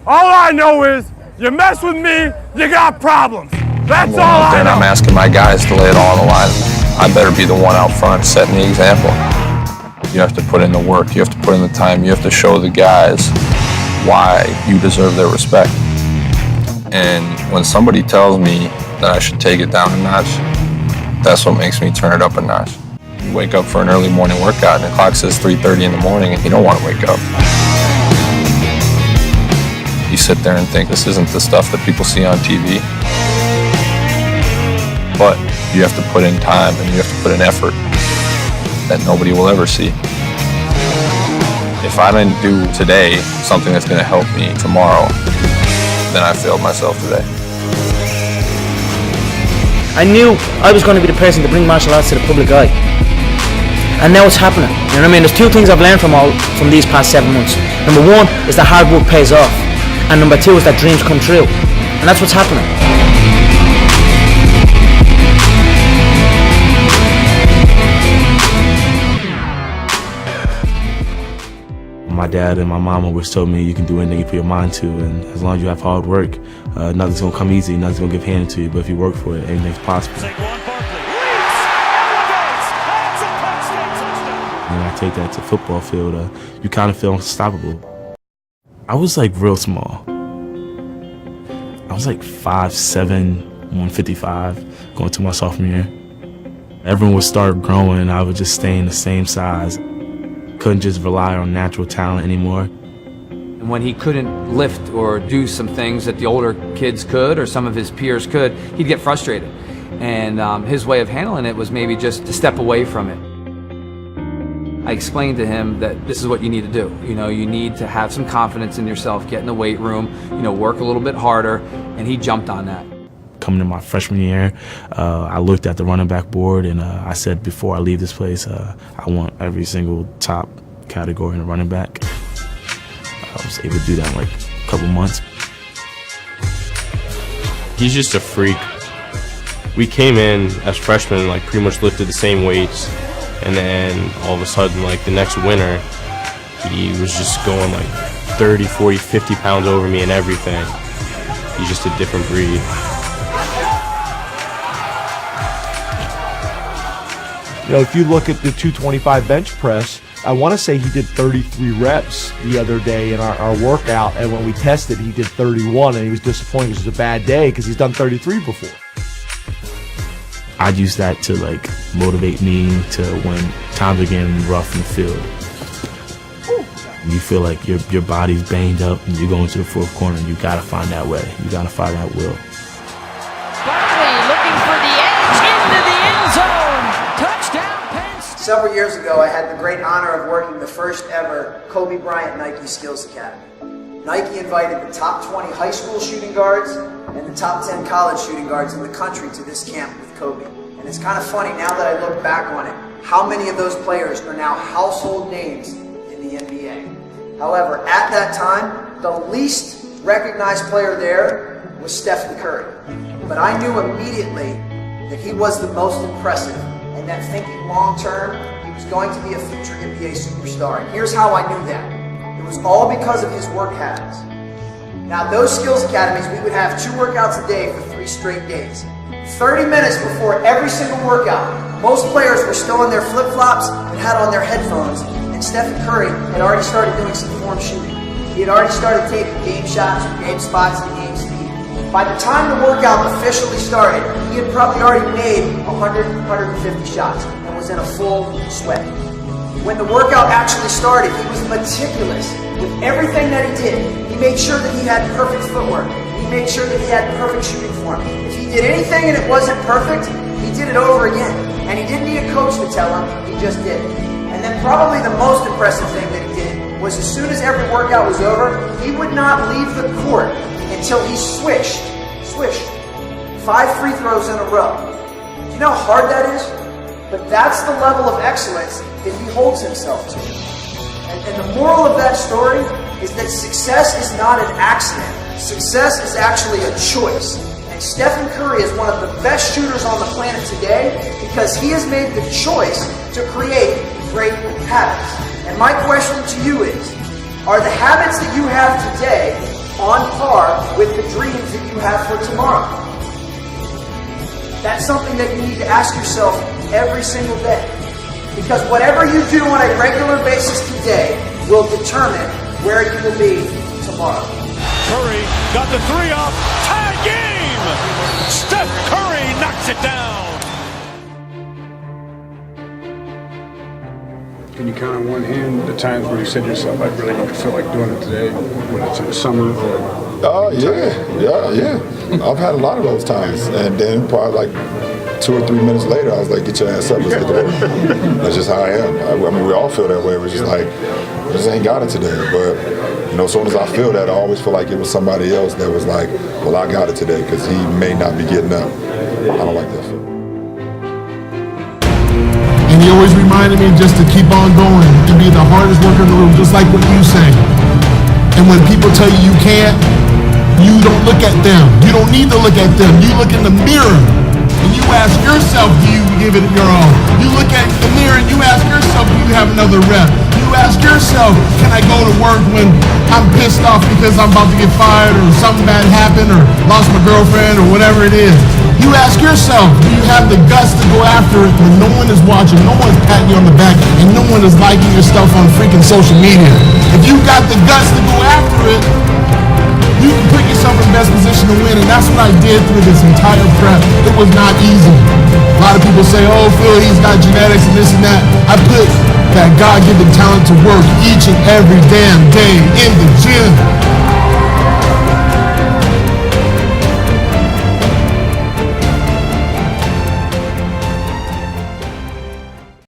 All I know is, you mess with me, you got problems. That's all I know. I'm asking my guys to lay it all on the line. I better be the one out front setting the example. You have to put in the work, you have to put in the time, you have to show the guys why you deserve their respect. And when somebody tells me that I should take it down a notch, that's what makes me turn it up a notch. You wake up for an early morning workout and the clock says 3:30 in the morning and you don't want to wake up. You sit there and think this isn't the stuff that people see on TV. But you have to put in time and you have to put in effort that nobody will ever see. If I didn't do today something that's going to help me tomorrow, then I failed myself today. I knew I was going to be the person to bring martial arts to the public eye. And now it's happening. You know what I mean? There's two things I've learned from these past 7 months. Number one is that hard work pays off. And number two is that dreams come true. And that's what's happening. My dad and my mom always told me you can do anything you put your mind to, and as long as you have hard work, nothing's gonna come easy, nothing's gonna give handed to you, but if you work for it, anything's possible. And I take that to football field, you kind of feel unstoppable. I was like real small. I was like 5'7", 155 going to my sophomore year. Everyone would start growing, I would just stay in the same size. Couldn't just rely on natural talent anymore. And when he couldn't lift or do some things that the older kids could or some of his peers could, he'd get frustrated. And his way of handling it was maybe just to step away from it. I explained to him that this is what you need to do. You know, you need to have some confidence in yourself, get in the weight room, you know, work a little bit harder, and he jumped on that. Coming to my freshman year, I looked at the running back board and I said before I leave this place, I want every single top category in the running back. I was able to do that in like a couple months. He's just a freak. We came in as freshmen, like pretty much lifted the same weights, and then all of a sudden, like the next winter, he was just going like 30, 40, 50 pounds over me and everything. He's just a different breed. You know, if you look at the 225 bench press, I want to say he did 33 reps the other day in our workout, and when we tested, he did 31, and he was disappointed because it was a bad day because he's done 33 before. I'd use that to like motivate me to when times are getting rough in the field. You feel like your body's banged up and you're going to the fourth corner, and you gotta find that way. You gotta find that will. Barkley looking for the edge into the end zone. Touchdown, Penn State. Several years ago, I had the great honor of working the first ever Kobe Bryant Nike Skills Academy. Nike invited the top 20 high school shooting guards and the top 10 college shooting guards in the country to this camp with Kobe. And it's kind of funny now that I look back on it, how many of those players are now household names in the NBA. However, at that time, the least recognized player there was Stephen Curry. But I knew immediately that he was the most impressive, and that thinking long term, he was going to be a future NBA superstar. And here's how I knew that. It was all because of his work habits. Now, those skills academies, we would have 2 workouts a day for 3 straight days. 30 minutes before every single workout, most players were still in their flip-flops and had on their headphones, and Stephen Curry had already started doing some form shooting. He had already started taking game shots, game spots, and game speed. By the time the workout officially started, he had probably already made 100, 150 shots and was in a full sweat. When the workout actually started, he was meticulous with everything that he did. He made sure that he had perfect footwork. He made sure that he had perfect shooting form. If he did anything and it wasn't perfect, he did it over again. And he didn't need a coach to tell him, he just did it. And then probably the most impressive thing that he did was as soon as every workout was over, he would not leave the court until he swished 5 free throws in a row. Do you know how hard that is? But that's the level of excellence that he holds himself to. And the moral of that story is that success is not an accident. Success is actually a choice. And Stephen Curry is one of the best shooters on the planet today because he has made the choice to create great habits. And my question to you is, are the habits that you have today on par with the dreams that you have for tomorrow? That's something that you need to ask yourself every single day. Because whatever you do on a regular basis today will determine where you will be tomorrow. Curry got the three off. Tie game! Steph Curry knocks it down. Can you count on one hand the times where you said to yourself, I really don't feel like doing it today, when it's in the summer or... Yeah. I've had a lot of those times. And then probably like 2 or 3 minutes later, I was like, get your ass up, let's get to work. That's just how I am. I mean, we all feel that way. We're just like, I just ain't got it today. But, you know, as soon as I feel that, I always feel like it was somebody else that was like, well, I got it today because he may not be getting up. I don't like that feeling. And he always reminded me just to keep on going and be the hardest worker in the room, just like what you say. And when people tell you you can't, you don't look at them. You don't need to look at them. You look in the mirror and you ask yourself, do you give it your all? You look at the mirror and you ask yourself, do you have another rep? You ask yourself, can I go to work when I'm pissed off because I'm about to get fired or something bad happened or lost my girlfriend or whatever it is? You ask yourself, do you have the guts to go after it when no one is watching, no one's patting you on the back, and no one is liking your stuff on freaking social media? If you got the guts to go after it, you can put yourself in the best position to win, and that's what I did through this entire prep. It was not easy. A lot of people say, oh, Phil, he's got genetics and this and that. I put that God-given talent to work each and every damn day in the gym.